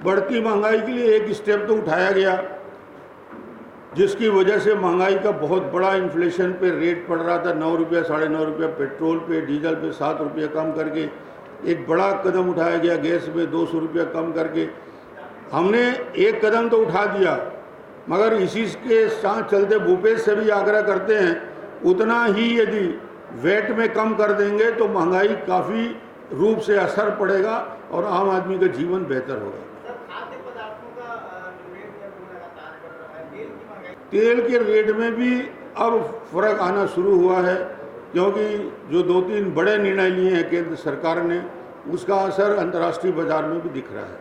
बढ़ती महंगाई के लिए एक स्टेप तो उठाया गया, जिसकी वजह से महंगाई का बहुत बड़ा इन्फ्लेशन पे रेट पड़ रहा था। 9 रुपया 9.5 रुपया पेट्रोल पे, डीजल पे 7 रुपया कम करके एक बड़ा कदम उठाया गया। गैस में 200 रुपया कम करके हमने एक कदम तो उठा दिया, मगर इसी के साथ चलते भूपेश से भी आग्रह करते हैं उतना ही यदि वैट में कम कर देंगे तो महंगाई काफ़ी रूप से असर पड़ेगा और आम आदमी का जीवन बेहतर होगा। तेल के रेट में भी अब फर्क आना शुरू हुआ है, क्योंकि जो 2-3 बड़े निर्णय लिए हैं केंद्र सरकार ने, उसका असर अंतर्राष्ट्रीय बाजार में भी दिख रहा है।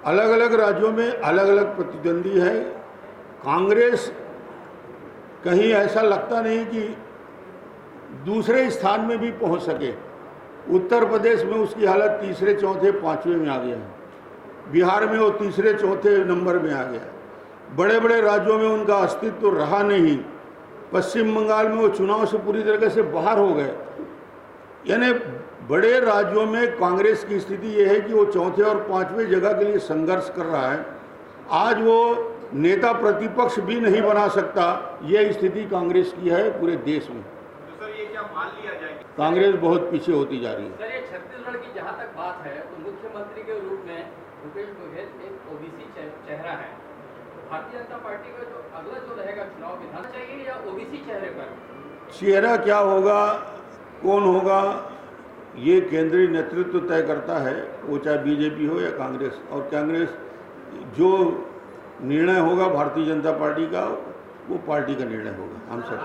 अलग अलग राज्यों में अलग अलग प्रतिद्वंदी है। कांग्रेस कहीं ऐसा लगता नहीं कि दूसरे स्थान में भी पहुंच सके। उत्तर प्रदेश में उसकी हालत तीसरे, चौथे, पांचवें में आ गया है। बिहार में वो तीसरे, चौथे नंबर में आ गया। बड़े बड़े राज्यों में उनका अस्तित्व तो रहा नहीं। पश्चिम बंगाल में वो चुनाव से पूरी तरीके से बाहर हो गए। यानी बड़े राज्यों में कांग्रेस की स्थिति ये है कि वो चौथे और पांचवें जगह के लिए संघर्ष कर रहा है। आज वो नेता प्रतिपक्ष भी नहीं बना सकता। ये स्थिति कांग्रेस की है पूरे देश में। तो सर ये क्या मान लिया जाए कांग्रेस बहुत पीछे होती जा रही है। सर, ये छत्तीसगढ़ की जहाँ तक बात है तो मुख्यमंत्री के रूप में भूपेश बघेल एक ओबीसी चेहरा है। भारतीय जनता पार्टी का जो अगला जो रहेगा चुनाव विधान चाहिए या ओबीसी चेहरे पर? चेहरा क्या होगा, कौन होगा, ये केंद्रीय नेतृत्व तय करता है, वो चाहे बीजेपी हो या कांग्रेस। और कांग्रेस जो निर्णय होगा भारतीय जनता पार्टी का, वो पार्टी का निर्णय होगा। हम सब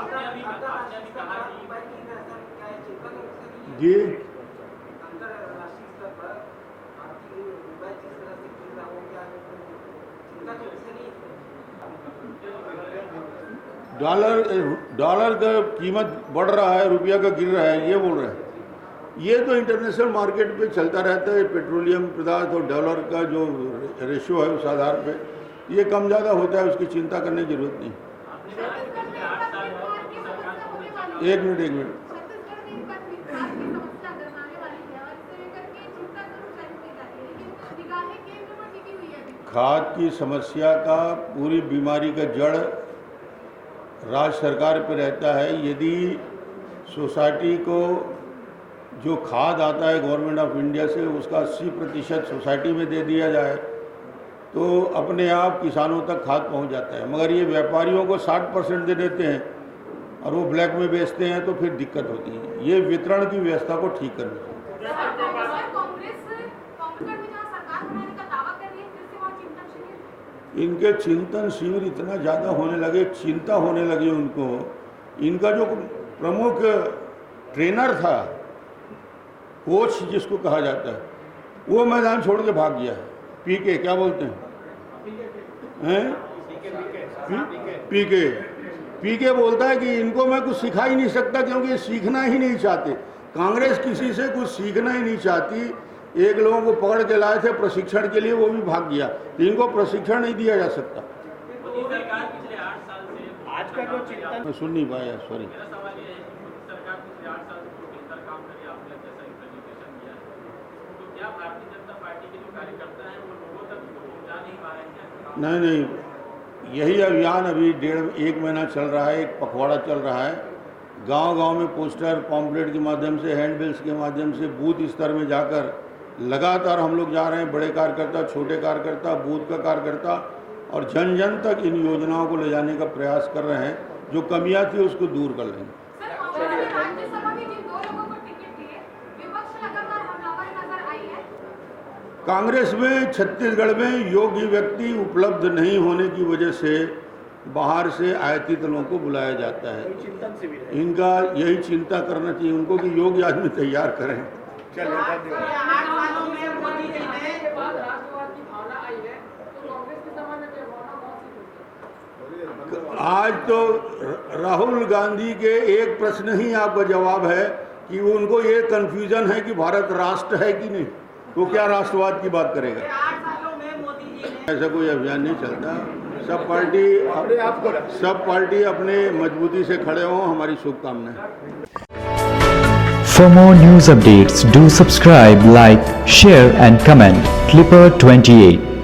जी डॉलर का कीमत बढ़ रहा है, रुपया का गिर रहा है, ये बोल रहे हैं। ये तो इंटरनेशनल मार्केट पे चलता रहता है। पेट्रोलियम पदार्थ और डॉलर का जो रेशियो है उस आधार पे ये कम ज़्यादा होता है, उसकी चिंता करने की जरूरत नहीं। एक मिनट खाद की समस्या का, पूरी बीमारी का जड़ राज्य सरकार पे रहता है। यदि सोसाइटी को जो खाद आता है गवर्नमेंट ऑफ इंडिया से, उसका 80% सोसाइटी में दे दिया जाए तो अपने आप किसानों तक खाद पहुंच जाता है। मगर ये व्यापारियों को 60% दे देते हैं और वो ब्लैक में बेचते हैं, तो फिर दिक्कत होती है। ये वितरण की व्यवस्था को ठीक करना चाहिए। इनके चिंतन शिविर इतना ज़्यादा होने लगे, चिंता होने लगी उनको। इनका जो प्रमुख ट्रेनर था, कोच जिसको कहा जाता है, वो मैदान छोड़ के भाग गया है। पीके क्या बोलते हैं? पीके बोलता है कि इनको मैं कुछ सिखा ही नहीं सकता, क्योंकि ये सीखना ही नहीं चाहते। कांग्रेस किसी से कुछ सीखना ही नहीं चाहती। एक लोगों को पकड़ के लाए थे प्रशिक्षण के लिए, वो भी भाग गया। तो इनको प्रशिक्षण नहीं दिया जा सकता। आज का जो चिंतन मैं सुन नहीं पाया, सॉरी। नहीं, यही अभियान अभी 1.5 महीना चल रहा है। एक पखवाड़ा चल रहा है। गांव-गांव में पोस्टर, पॉम्पलेट के माध्यम से, हैंडबिल्स के माध्यम से, बूथ स्तर में जाकर लगातार हम लोग जा रहे हैं। बड़े कार्यकर्ता, छोटे कार्यकर्ता, बूथ का कार्यकर्ता, और जन जन तक इन योजनाओं को ले जाने का प्रयास कर रहे हैं। जो कमियां थी उसको दूर कर लेंगे। कांग्रेस में छत्तीसगढ़ में योग्य व्यक्ति उपलब्ध नहीं होने की वजह से बाहर से आयातित लोगों को बुलाया जाता है। इनका यही चिंता करना चाहिए उनको कि योग्य आदमी तैयार करें। आज तो राहुल गांधी के एक प्रश्न ही आपका जवाब है कि उनको ये कन्फ्यूजन है कि भारत राष्ट्र है कि नहीं, तो क्या राष्ट्रवाद की बात करेगा? ऐसा कोई अभियान नहीं चलता। सब पार्टी अपने मजबूती से खड़े हों, हमारी शुभकामनाएं। For more news updates, do subscribe, like, share and comment. Clipper 28.